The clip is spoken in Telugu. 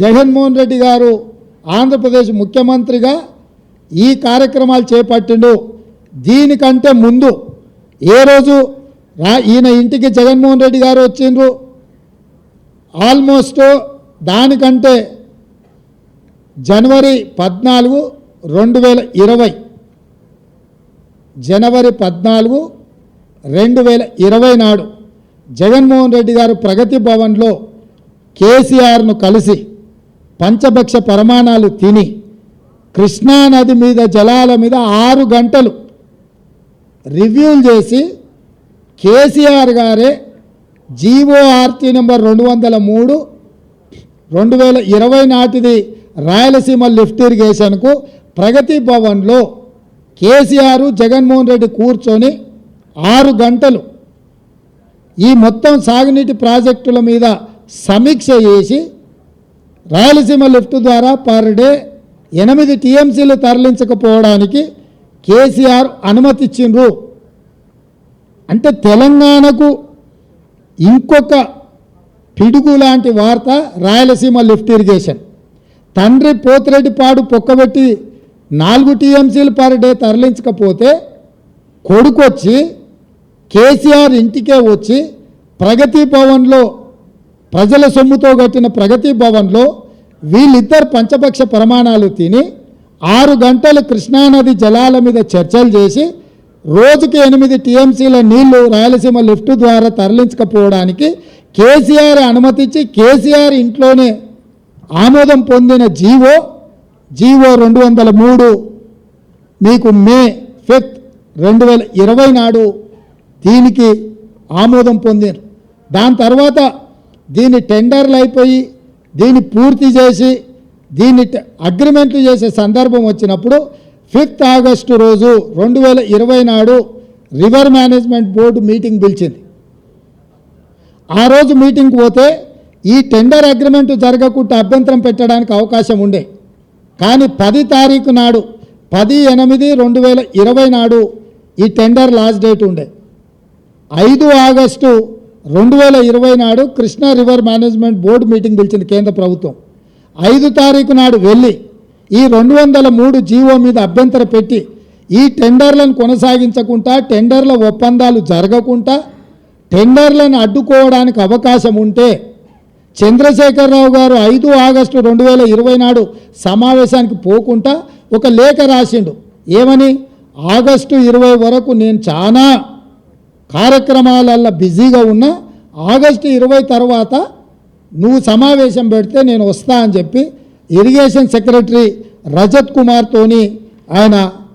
జగన్మోహన్ రెడ్డి గారు ఆంధ్రప్రదేశ్ ముఖ్యమంత్రిగా ఈ కార్యక్రమాలు చేపట్టిండు. దీనికంటే ముందు ఏ రోజు ఈయన ఇంటికి జగన్మోహన్ రెడ్డి గారు వచ్చిండ్రు, ఆల్మోస్ట్ దానికంటే జనవరి 14, 2020 జనవరి 14, 2020 నాడు జగన్మోహన్ రెడ్డి గారు ప్రగతి భవన్లో కేసీఆర్ను కలిసి పంచభక్ష పరమాణాలు తిని కృష్ణానది మీద జలాల మీద 6 గంటలు రివ్యూలు చేసి కేసీఆర్ గారే జీఓఆర్టీ నెంబర్ 203 2020 నాటిది రాయలసీమ లిఫ్ట్ ఇరిగేషన్కు ప్రగతి భవన్లో కేసీఆర్ జగన్మోహన్ రెడ్డి కూర్చొని 6 గంటలు ఈ మొత్తం సాగునీటి ప్రాజెక్టుల మీద సమీక్ష చేసి రాయలసీమ లిఫ్ట్ ద్వారా పర్ డే 8 టీఎంసీలు తరలించకపోవడానికి కేసీఆర్ అనుమతి ఇచ్చిండ్రు. అంటే తెలంగాణకు ఇంకొక పిడుగు లాంటి వార్త రాయలసీమ లిఫ్ట్ ఇరిగేషన్. తండ్రి పోతిరెడ్డిపాడు పొక్కబెట్టి 4 టీఎంసీలు పర్ డే తరలించకపోతే కొడుకొచ్చి కేసీఆర్ ఇంటికే వచ్చి ప్రగతి భవన్లో ప్రజల సొమ్ముతో కట్టిన ప్రగతి భవన్లో వీళ్ళిద్దరు పంచపక్ష ప్రమాణాలు తిని 6 గంటలు కృష్ణానది జలాల మీద చర్చలు చేసి రోజుకి 8 టీఎంసీల నీళ్లు రాయలసీమ లిఫ్ట్ ద్వారా తరలించకపోవడానికి కేసీఆర్ అనుమతించి కేసీఆర్ ఇంట్లోనే ఆమోదం పొందిన జీవో 203 మీకు మే 5, 2020 నాడు దీనికి ఆమోదం పొందారు. దాని తర్వాత దీని టెండర్లు అయిపోయి దీన్ని పూర్తి చేసి దీన్ని అగ్రిమెంట్లు చేసే సందర్భం వచ్చినప్పుడు 5 ఆగస్టు రోజు 2020 నాడు రివర్ మేనేజ్మెంట్ బోర్డు మీటింగ్ పిలిచింది. ఆ రోజు మీటింగ్కి పోతే ఈ టెండర్ అగ్రిమెంట్ జరగకుండా అభ్యంతరం పెట్టడానికి అవకాశం ఉండే. కానీ 10 తారీఖు నాడు 10/8/2020 నాడు ఈ టెండర్ లాస్ట్ డేట్ ఉండే. 5 ఆగస్టు 2020 నాడు Krishna river management board meeting పిలిచింది కేంద్ర ప్రభుత్వం. 5 తారీఖు నాడు వెళ్ళి ఈ 203 జీవో మీద అభ్యంతరం పెట్టి ఈ టెండర్లను కొనసాగించకుండా టెండర్ల ఒప్పందాలు జరగకుండా టెండర్లను అడ్డుకోవడానికి అవకాశం ఉంటే చంద్రశేఖరరావు గారు 5 ఆగస్టు 2020 నాడు సమావేశానికి పోకుండా ఒక లేఖ రాసిండు. ఏమని? ఆగస్టు 20 వరకు నేను చాలా కార్యక్రమాలల్లో బిజీగా ఉన్నా, ఆగస్టు 20 తర్వాత నువ్వు సమావేశం పెడితే నేను వస్తా అని చెప్పి ఇరిగేషన్ సెక్రటరీ రజత్ కుమార్తోని ఆయన